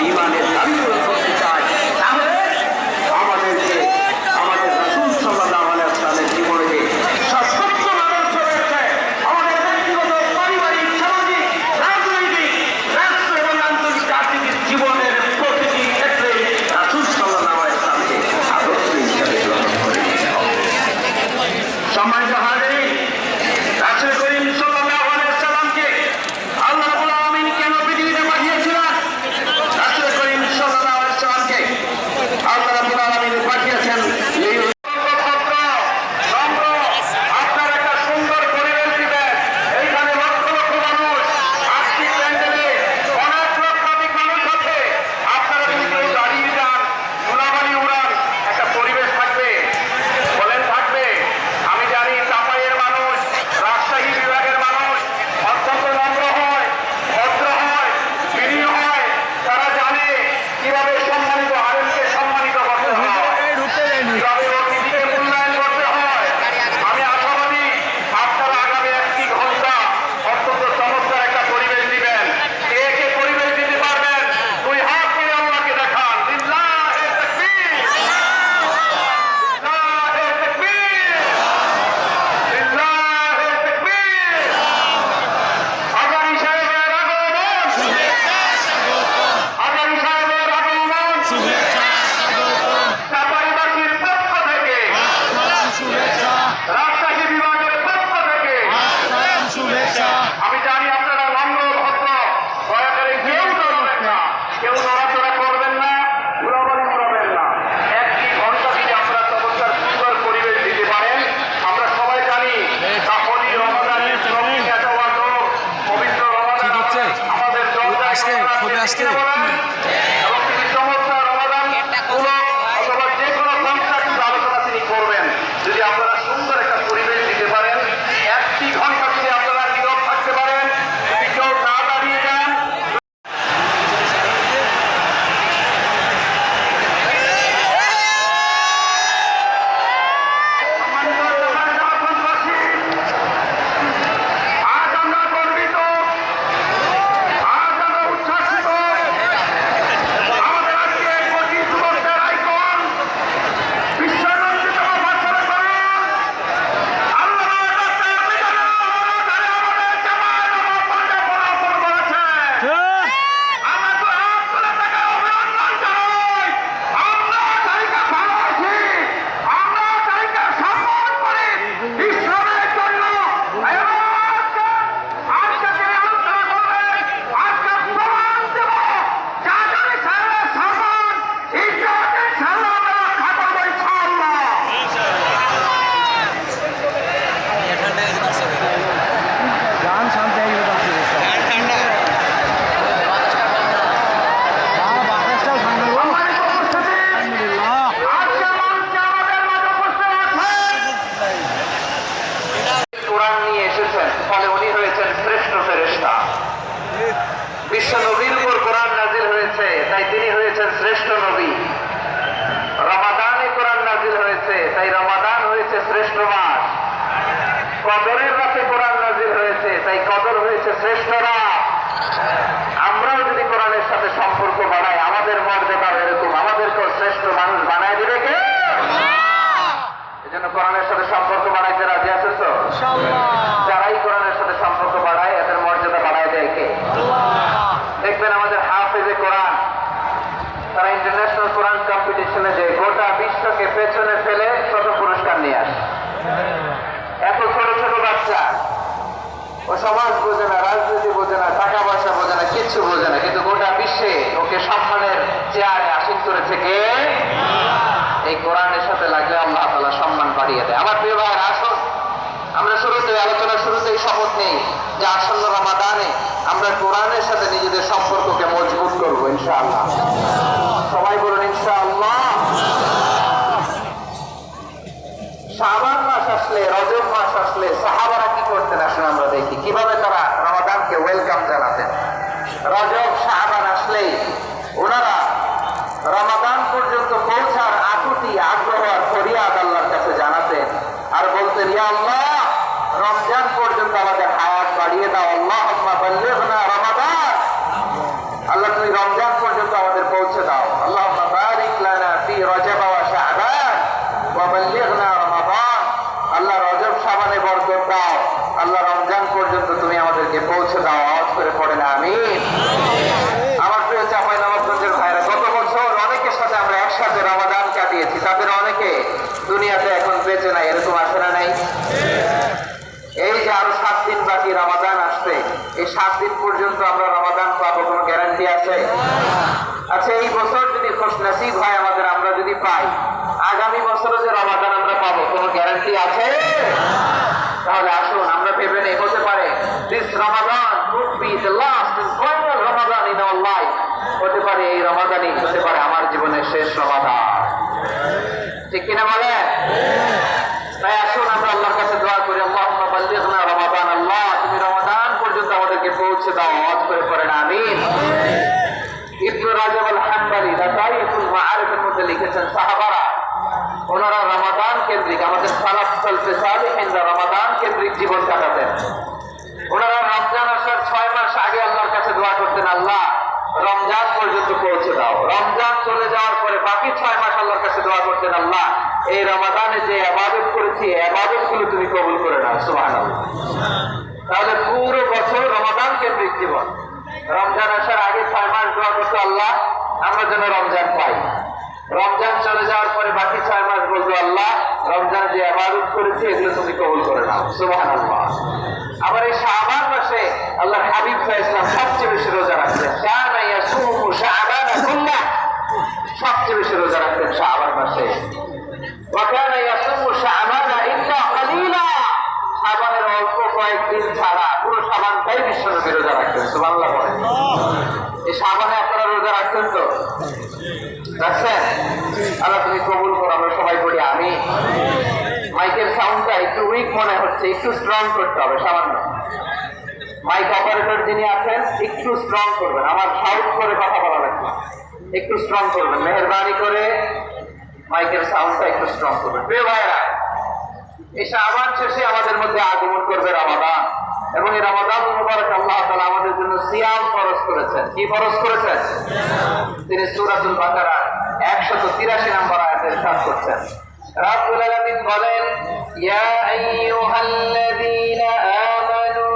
ইমানের দাবি পূরণ করতে চায়, তাহলে আমাদেরকে আমাদের রাসূল সাল্লাল্লাহু আলাইহি ওয়াসাল্লামের জীবনে সর্বোচ্চ আদর্শ রয়েছে, আমাদের ব্যক্তিগত, পারিবারিক, সামাজিক, রাজনৈতিক, রাষ্ট্র এবং আন্তর্জাতিক জীবনের প্রতিটি ক্ষেত্রে রাসূল সাল্লাল্লাহু আলাইহি ওয়াসাল্লামকে আদর্শ হিসেবে গ্রহণ করে নিতে হবে। সম্মানিত হাজিরিন, রাসূল করিম সাল্লাল্লাহু আলাইহি ওয়াসাল্লামকে আল্লাহ রাব্বুল আলামিন কেন পৃথিবীতে পাঠিয়েছিলেন? রাসূল করিম সাল্লাল্লাহু আলাইহি ওয়াসাল্লামকে আল্লাহ রাব্বুল আলামিন পাঠিয়েছেন আপনার একটা সুন্দর পরিবেশ দিবেন। এইখানে লক্ষ লক্ষ মানুষ, আজকে প্যান্ডেলে অনেক লক্ষাধিক মানুষ আছে। আপনারা যদি কেউ দাঁড়িয়ে যান, ধুলাবালি উড়ান, একটা পরিবেশ থাকবে, বলেন থাকবে? আমি জানি চাঁপাইয়ের মানুষ, রাজশাহী বিভাগের মানুষ অত্যন্ত নম্র হয়, ভদ্র হয়, বিনীয় হয়। তারা জানে কিভাবে সম্মানিত আলেমকে সম্মানিত করতে হয়, কিভাবে অতিথিকে মূল্যায়ন করতে হয়। আমি আশাবাদী আপনারা আগামী 1 ঘন্টা অত্যন্ত চমৎকার একটা পরিবেশ দিবেন। কে কে পরিবেশ দিতে পারবেন? 2 হাত তুলে আল্লাহকে দেখান। লিল্লাহি তাকবীর, লিল্লাহি তাকবীর, লিল্লাহি তাকবীর। আগামী সাহেবের আগমন, আগামী সাহেবের আগমন চাঁপাইবাসীর পক্ষ থেকে, রাজশাহী বিভাগের পক্ষ থেকে আমি জানি আপনারা নম্র ভদ্র, দয়া করে কেউ নড়বেন না, কেউ নড়াচড়া করবেন না, ঘোরাবাড়ি ঘোরাবেন না। 1 ঘন্টা যদি আপনারা চমৎকার সুন্দর পরিবেশ দিতে পারেন, আমরা সবাই জানি তাহলে রমাদানের শ্রমিক এতবা লোক পবিত্র রমাদান আমাদের এবং তিনি চমৎকার রমাদান মূলক অথবা যে কোনো কনসার্ট আলোচনা তিনি করবেন। যদি আপনারা সুন্দর একটা পরিবেশ দিতে পারেন, 1 ঘন্টা যদি আপনারা নীরব থাকতে পারেন, যদি কেউ না দাঁড়িয়ে যান, আজ আমরা গর্বিত, আজ আমরা উচ্ছ্বাসিত। আমাদের আজকে কোটি যুবকদের আইকন, বিশ্বনন্দিত ভাষণে করেন আল্লামা ডক্টর মিজানুর রহমান আলী আমাদের জামায়াত পর্যায়ে পদার্পণ করেছেন। আমরা তো হাত তুলে তাকে অভিনন্দন জানাই। আমরা তারিখে ভালোবাসি, আমরা তারিখে সম্মান করি ইসলামের জন্য। আজকে আলোচনা করবেন, আজকে প্রমাণ দেব জাতীয় সাহেবের সম্মান ইজ্জতের সাথে আমরা রক্ষা করবো ইনশাআল্লাহ। গান শান্তি সম্মানিত উপস্থিতি, আজকে মঞ্চে আমাদের মাঝে উপস্থিত আছেন কোরআন নিয়ে এসেছেন, ফলে উনি হয়েছেন শ্রেষ্ঠ ফেরেশতা। বিশ্ব নবীর উপর কোরআন নাজিল হয়েছে, তাই তিনি হয়েছেন শ্রেষ্ঠ নবী। রমাদানে কোরআন নাজিল হয়েছে, তাই রমাদান হয়েছে শ্রেষ্ঠ মাস। কদরের রাতে কোরআন নাজিল হয়েছে, তাই কদর হয়েছে শ্রেষ্ঠ রাত। আমরাও যদি কোরআনের সাথে সম্পর্ক বাড়াই, আমাদের মর্যাদা এরকম, আমাদেরকেও শ্রেষ্ঠ মানুষ বানায় দিবে কে? এজন্য কোরআনের সাথে সম্পর্ক বাড়াইতে রাজি আছেন তো? যারাই কোরআনের সাথে সম্পর্ক বাড়ায়, এদের মর্যাদা বাড়ায় দেয় কে? দেখবেন আমাদের হাফেজে কোরআন, তারা ইন্টারন্যাশনাল কোরআন কম্পিটিশনে যে গোটা বিশ্বকে পেছনে ফেলে প্রথম পুরস্কার নিয়ে আসে। এত ছোট ছোট বাচ্চা, ও সমাজ বোঝে না, রাজনীতি বোঝে না, টাকা পয়সা বোঝে না, কিচ্ছু বোঝে না, কিন্তু গোটা বিশ্বে ওকে সম্মানের চেয়ারে আসীন করেছে কে? এই কোরআনের সাথে লাগলে আল্লাহ তাআলা সম্মান বাড়িয়ে দেয়। আমার প্রিয় ভাই, আসুন আমরা শুরুতে আলোচনার শুরুতেই শপথ নেই যে আসন্ন রমাদানে আমরা কোরআনের সাথে নিজেদের সম্পর্ককে মজবুত করবো ইনশাআল্লাহ। সবাই বলুন ইনশাআল্লাহ। শাবান মাস আসলে, রজব মাস আসলে সাহাবারা কি করতেন আসলে আমরা দেখি কিভাবে তারা রমাদানকে ওয়েলকাম জানাতেন। রজব শাবান আসলেই ওনারা রমাদান পর্যন্ত পৌঁছার আকুতি আগ্রহ আর ফরিয়াদ আল্লাহর কাছে জানাতেন আর বলতেন, ইয়া আল্লাহ, রমজান পর্যন্ত আমাদের হায়াত বাড়িয়ে দাও, আল্লাহুম্মা বাল্লিগনা রমাদান। হয়েছে? আচ্ছা, এই বছর যদি খুশনসিব হয় আমাদের, আমরা যদি পাই, আগামী বছরও যে রমাদান আমরা পাবো কোনো গ্যারান্টি আছে? তাহলে আসুন আমরা ভেবে নেই, হতে পারে this Ramadan could be the last and final Ramadan in our life. হতে পারে এই রমাদানই হতে পারে আমার জীবনের শেষ রমাদান। ঠিক কিনা বলেন? তাই আসুন আমরা আল্লাহর কাছে দোয়া করি, আল্লাহুম্মা বাল্লিগনা রমাদান। আল্লাহ, তুমি রমাদান পর্যন্ত আমাদেরকে পৌঁছে দাও। আওয়াজ করে পড়েন আমিন। ইবনে রাজব আল হাম্বলি লাতাইফুল মাআরিফের মধ্যে লিখেছেন, সাহাবারা ওনারা রমাদান কেন্দ্রিক, আমাদের সালাফ সালফে সালেহিনরা রমাদান কেন্দ্রিক জীবন কাটাতেন। ওনারা রমজান আসার 6 মাস আগে আল্লাহর কাছে দোয়া করতেন, আল্লাহ রমজান পর্যন্ত পৌঁছে দাও। রমজান চলে যাওয়ার পরে বাকি 6 মাস আল্লাহর কাছে দোয়া করতেন, আল্লাহ এই রমাদানে যে ইবাদত করেছি ইবাদত গুলো তুমি কবুল করে নাও। সুবহানাল্লাহ। তাহলে পুরো বছর রমাদান কেন্দ্রিক জীবন। রমজান আসার আগে 6 মাস দোয়া করতো, আল্লাহ আমরা যেন রমজান পাই। রমজান চলে যাওয়ার পরে বাকি 6 মাস বলতো, আল্লাহ রমজান যে ইবাদত করেছি এগুলো তুমি কবুল করে নাও। সুবহানাল্লাহ। আবার এই শাবান মাসে আল্লাহর হাবিব সাল্লাল্লাহু আলাইহি ওয়াসাল্লাম সবচেয়ে বেশি রোজা রাখতেন। কানা ইয়াসুমু শাবান কুল্লাহ, সবচেয়ে বেশি রোজা রাখতেন শাবান মাসে। ওয়া কানা ইয়াসুমু শাবান ইল্লা কালিলা, শাবানের অল্প কয়েকদিন ছাড়া পুরো শাবানটাই বিশ্বনবী রোজা রাখতেন। সুবহানাল্লাহ বলেন। এই শাবানে আপনারা রোজা রাখতেন তো? রাখছেন? আল্লাহ তুমি কবুল করো, আমরা সবাই বলি আমি। মাইকের সাউন্ডটা একটু উইক মনে হচ্ছে, একটু স্ট্রং করতে হবে সামান্য। মাইক অপারেটর যিনি আছেন একটু স্ট্রং করবেন, আমার সাউন্ড করে কথা বলা লাগবে, একটু স্ট্রং করবেন মেহেরবানি করে, মাইকের সাউন্ডটা একটু স্ট্রং করবেন। প্রিয় ভাইরা, এই শাবান শেষে আমাদের মধ্যে আগমন করবে রমাদান, এবং এই রমাদান মুবারক আল্লাহ তাআলা আমাদের জন্য সিয়াম ফরজ করেছেন। কি ফরজ করেছেন? তিনি সূরাতুল বাকারা 183 নম্বর আয়াতে ইরশাদ করছেন, রাব্বুল আলামিন বলেন, ইয়া আইয়ুহাল্লাযীনা আমানু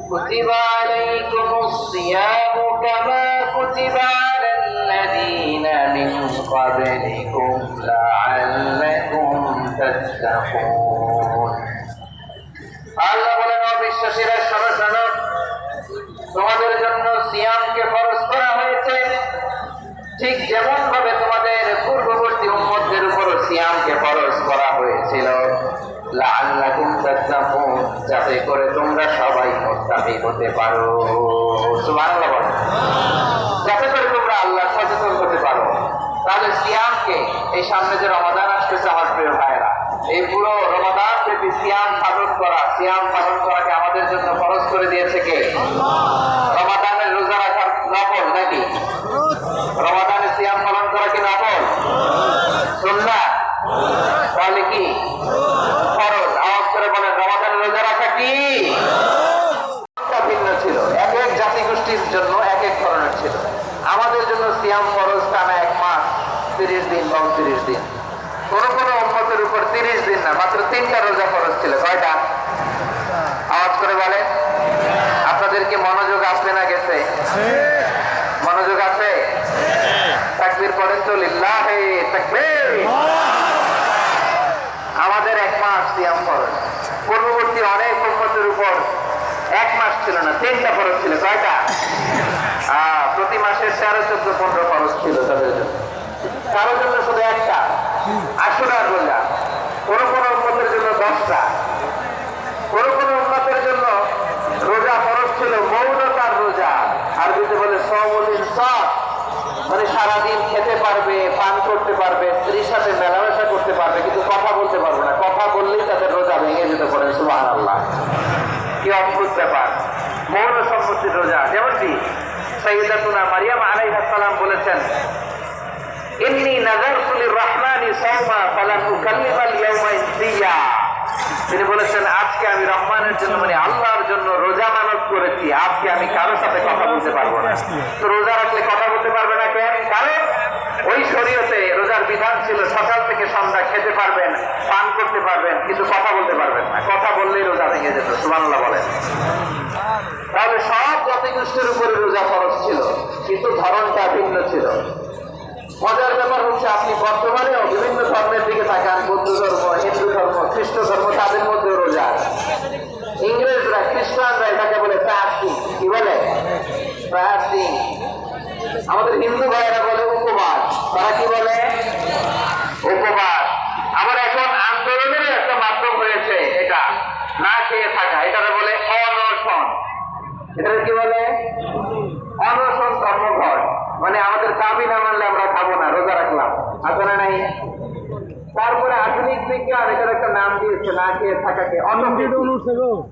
কুতিবা আলাইকুমুস সিয়ামু কামা কুতিবা আলাল্লাযীনা মিন ক্বাবলিকুম লাআল্লাকুম তাত্তাকুন। আল্লাহ বলেন, অবিশ্বাসীরা শোনো শোনো, তোমাদের জন্য সিয়ামকে ফরজ করা হয়েছে ঠিক যেমন ভাবে তোমাদের পূর্ববর্তী উম্মতদের উপর সিয়ামকে ফরজ করা হয়েছিল, লাআল্লাকুম তাত্তাকুন, যাতে করে তোমরা সবাই মুত্তাকি হতে পারো। সুবহানাল্লাহ বলেন। যাতে করে তোমরা আল্লাহ সচেতন হতে পারো। তাহলে সিয়ামকে, এই সামনে যে রমাদান আসতেছে আমার প্রিয় ভাইরা, এই পুরো রমাদান ব্যাপী সিয়াম পালন করা, সিয়াম পালন করাকে আমাদের জন্য ফরজ করে দিয়েছে কে? রমাদানের রোজা রাখার নফল নাকি? রমাদানের সিয়াম পালন করা কি নফল? সুন্নাত? তাহলে কি ফরজ? আওয়াজ করে বলেন, রমাদানের রোজা রাখা কি? ভিন্ন ছিল, এক এক জাতিগোষ্ঠীর জন্য এক এক ধরনের ছিল। আমাদের জন্য সিয়াম ফরজ টানা 1 মাস 30 দিন বা 29 দিন। কোন কোন উম্মতের উপর 30 দিন না, মাত্র 3টা রোজা ফরজ ছিল। কয়টা? আওয়াজ করে বলে। আপনাদের কি মনোযোগ আসবে না গেছে? মনোযোগ আছে? তাকবীর পড়েন তো, লিল্লাহি তাকবীর। আমাদের 1 মাস সিয়াম ফরজ। পূর্ববর্তী অনেক উম্মতের উপর 1 মাস ছিল না, 3টা ফরজ ছিল। কয়টা? প্রতি মাসের 13, 14, 15 ফরজ ছিল তাদের জন্য। কারোর জন্য শুধু একটা, আশুরার রোজা। কোন কোন উম্মতের জন্য 10টা। কোন কোন উম্মতের জন্য রোজা ফরজ ছিল মৌনতার রোজা, আরবিতে বলে সাওমুল ইনসাফ, মানে সারাদিন খেতে পারবে, পান করতে পারবে, স্ত্রীর সাথে মেলামেশা করতে পারবে, কিন্তু কথা বলতে পারবে না। কথা বললেই তাদের রোজা ভেঙে যেতে পারে। সুবহানাল্লাহ, কি অদ্ভুত ব্যাপার! মৌন সম্পত্তির রোজা। যেমনটি সাইয়্যিদাতুনা মারিয়াম আলাইহিস সালাম বলেছেন, ইন্নী নাযারতু লির-রাহমানি সাওমা ফালান উকাল্লিমাল ইয়াওমা ইনসিয়া। তিনি বলেছেন, আজকে আমি রহমানের জন্য, মানে আল্লাহর জন্য রোজা মানত করেছি, আজকে আমি কারোর সাথে কথা বলতে পারবো না। তো রোজা রাখলে কথা বলতে পারবে না কেন? কারণ ওই শরীয়তে রোজার বিধান ছিল সকাল থেকে সন্ধ্যা খেতে পারবেন, পান করতে পারবেন, কিন্তু কথা বলতে পারবেন না। কথা বললেই রোজা ভেঙে যেত। সুবহানাল্লাহ বলেন। তাহলে সব জাতিগোষ্ঠীর উপরে রোজা ফরজ ছিল, কিন্তু ধরনটা ভিন্ন ছিল। মজার ব্যাপার হচ্ছে, আপনি বর্তমানেও বিভিন্ন ধর্মের দিকে তাকান, বৌদ্ধ ধর্ম, হিন্দু ধর্ম, খ্রিস্ট ধর্ম, তাদের মধ্যে রোজা। ইংরেজরা, খ্রিস্টানরা এটাকে বলে ফাস্টিং। কি বলে? ফাস্টিং। আমাদের হিন্দু ভাইয়েরা বলে উপবাস। তারা কি বলে? উপবাস। আবার এখন আন্দোলনের একটা মাধ্যম হয়েছে এটা, না খেয়ে থাকা, এটাকে বলে অনশন। এটা কি বলে? অনশন ধর্মঘট। মানে আমাদের দাবি না মানলে আমরা খাবো না, রোজা রাখলাম, আছে না নাই? তারপরে আধুনিক বিজ্ঞান এটার একটা নাম দিয়েছে না খেয়ে থাকাকে,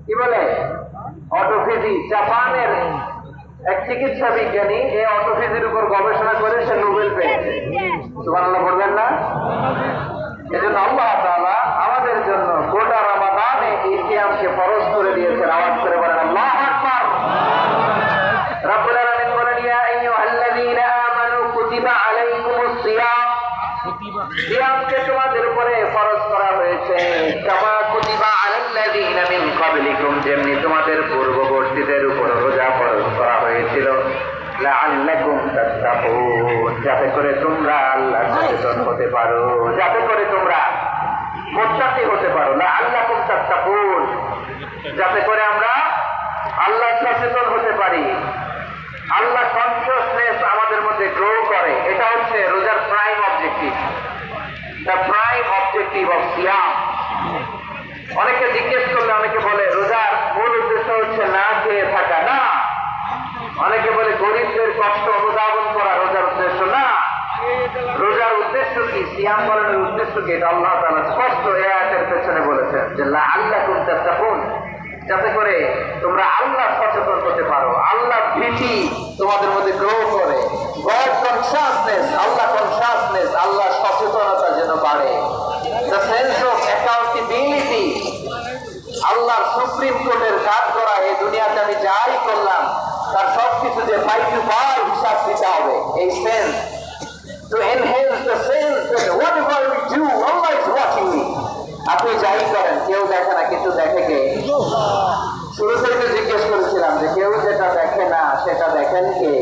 কি বলে? অটোফিজি। জাপানের এক চিকিৎসা বিজ্ঞানী এই অটোফিজির উপর গবেষণা করে সে নোবেল পেয়েছে। সুবহানাল্লাহ বলবেন না? এজন্য আল্লাহ তাআলা আমাদের জন্য গোটা রমাদানে এই সিয়ামকে ফরজ করে দিয়েছেন। আওয়াজ করে বলেন আল্লাহু আকবার। রব্বুল আলামিন বলেন, ইয়া আইয়ুহাল্লাযীনা আমানু কুতিবা আলাইকুমুস সিয়াম, সিয়ামকে তোমাদের উপরে ফরজ করা হয়েছে। কামা কুতিবা আলাল্লাযীনা মিন ক্বাবলিকুম, যেমনি তোমাদের পূর্ববর্তীদের উপর রোজা ফরজ করা হয়েছিল। লাআল্লাকুম তাত্তাকুন, যাতে করে তোমরা আল্লাহর সচেতন হতে পারো, যাতে করে তোমরা মুত্তাকি হতে পারো। লাআল্লাকুম তাত্তাকুন, যাতে করে আমরা আল্লাহর সচেতন হতে পারি, আল্লাহ কনসিয়াসনেস আমাদের মধ্যে গ্রো করে। এটা হচ্ছে রোজার prime objective, the prime objective of সিয়াম। অনেকে জিজ্ঞেস করলে অনেকে বলে রোজার মূল উদ্দেশ্য হচ্ছে না খেয়ে থাকা। না, অনেকে বলে গরিবদের কষ্ট অনুধাবন করা রোজার উদ্দেশ্য। না, রোজার উদ্দেশ্য কি? সিয়াম পালনের উদ্দেশ্য কি? এটা আল্লাহ তাআলা স্পষ্ট এই আয়াতের পেছনে বলেছেন যে লাআল্লাকুম তাত্তাকুন, যাতে করে তোমরা আল্লাহ সচেতন হতে পারো, আল্লাহ ভীতি তোমাদের মধ্যে গ্রো করে, গড কনসিয়াসনেস, আল্লাহ কনসিয়াসনেস, আল্লাহ সচেতনতা যেন বাড়ে, দ্য সেন্স অফ অ্যাকাউন্টেবিলিটি। আল্লাহর সুপ্রিম কোর্টের কাজ করা, এই দুনিয়াতে আমি যাই করলাম তার সবকিছু যে পাই টু পাই হিসাব দিতে হবে, এই sense, to enhance the sense that whatever we do, Allah is watching me. আপনি যাই করেন, কেউ দেখে না, কিন্তু দেখে কে? শুরু থেকে জিজ্ঞেস করেছিলাম যে কেউ যেটা দেখে না সেটা দেখেন কে?